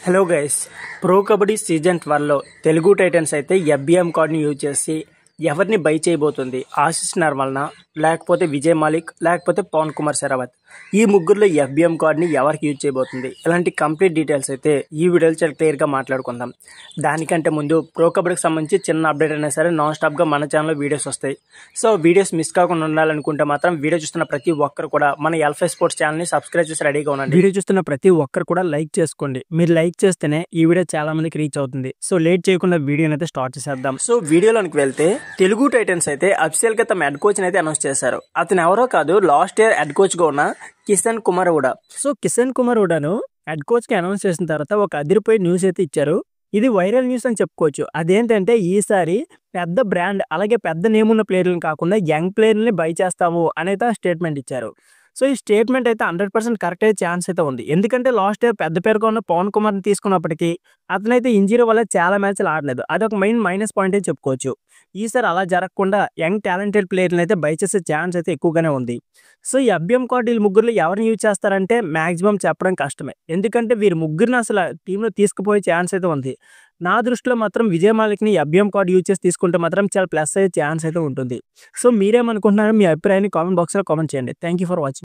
Hello guys, pro kabaddi season 12లో Telugu titans అయితే FBM కార్డ్ని యూజ్ చేసి ఎవరిని బై చేయబోతుంది? ఆశిష్ నర్మల్న, లేకపోతే విజయ్ మాలిక్, లేకపోతే పవన్ కుమార్ శరావత్. ఈ ముగ్గురులో ఎఫ్బిఎం కార్డ్ని ఎవరికి యూజ్ చేయబోతుంది? ఇలాంటి కంప్లీట్ డీటెయిల్స్ అయితే ఈ వీడియోలో చాలా క్లియర్గా మాట్లాడుకుందాం. దానికంటే ముందు ప్రో కబడ్డీకి సంబంధించి చిన్న అప్డేట్ అయినా సరే నాన్ స్టాప్గా మన ఛానల్లో వీడియోస్ వస్తాయి. సో వీడియోస్ మిస్ కాకుండా ఉండాలనుకుంటే మాత్రం వీడియో చూస్తున్న ప్రతి ఒక్కరు కూడా మన ఎల్ఫై స్పోర్ట్స్ ఛానల్ని సబ్స్క్రైబ్ చేసి రెడీగా ఉండండి. వీడియో చూస్తున్న ప్రతి ఒక్కరు కూడా లైక్ చేసుకోండి. మీరు లైక్ చేస్తేనే ఈ వీడియో చాలా మందికి రీచ్ అవుతుంది. సో లేట్ చేయకుండా వీడియోని అయితే స్టార్ట్ చేసేద్దాం. సో వీడియోలోకి వెళ్తే తెలుగు టైటన్స్ అయితే అఫీషియల్ గా తమ హెడ్ కోచ్ అయితే అనౌన్స్ చేశారు. అతను ఎవరో కాదు, లాస్ట్ ఇయర్ హెడ్ కోచ్ గా ఉన్న కిషన్ కుమార్ హుడా. సో కిషన్ కుమార్ హుడాను హెడ్ కోచ్ కి అనౌన్స్ చేసిన తర్వాత ఒక అదిరిపోయే న్యూస్ అయితే ఇచ్చారు. ఇది వైరల్ న్యూస్ అని చెప్పుకోవచ్చు. అదేంటంటే ఈసారి పెద్ద బ్రాండ్ అలాగే పెద్ద నేమ్ ఉన్న ప్లేయర్లను కాకుండా యంగ్ ప్లేయర్ని బై చేస్తాము అనేది స్టేట్మెంట్ ఇచ్చారు. సో ఈ స్టేట్మెంట్ అయితే 100% కరెక్ట్ అయ్యే ఛాన్స్ అయితే ఉంది. ఎందుకంటే లాస్ట్ ఇయర్ పెద్ద పేరుగా ఉన్న పవన్ కుమార్ని తీసుకున్నప్పటికీ అతనైతే ఇంజరీ వల్ల చాలా మ్యాచ్లు ఆడలేదు. అది ఒక మైనస్ పాయింట్ అని చెప్పుకోవచ్చు. ఈసారి అలా జరగకుండా యంగ్ టాలెంటెడ్ ప్లేయర్ని అయితే బై చేసే ఛాన్స్ అయితే ఎక్కువగానే ఉంది. సో ఈ ఎఫ్బిఎం కార్డు వీళ్ళు ముగ్గురులో ఎవరిని యూజ్ చేస్తారంటే మ్యాక్సిమం చెప్పడం కష్టమే. ఎందుకంటే వీరు ముగ్గురిని అసలు టీంలో తీసుకుపోయే ఛాన్స్ అయితే ఉంది. నా దృష్టిలో మాత్రం విజయ్ మాలిక్ని ఎఫ్బిఎం కార్డు యూజ్ చేసి తీసుకుంటే మాత్రం చాలా ప్లస్ అయ్యే ఛాన్స్ అయితే ఉంటుంది. సో మీరేమనుకుంటున్నారో మీ అభిప్రాయాన్ని కామెంట్ బాక్స్లో కామెంట్ చేయండి. Thank you for watching.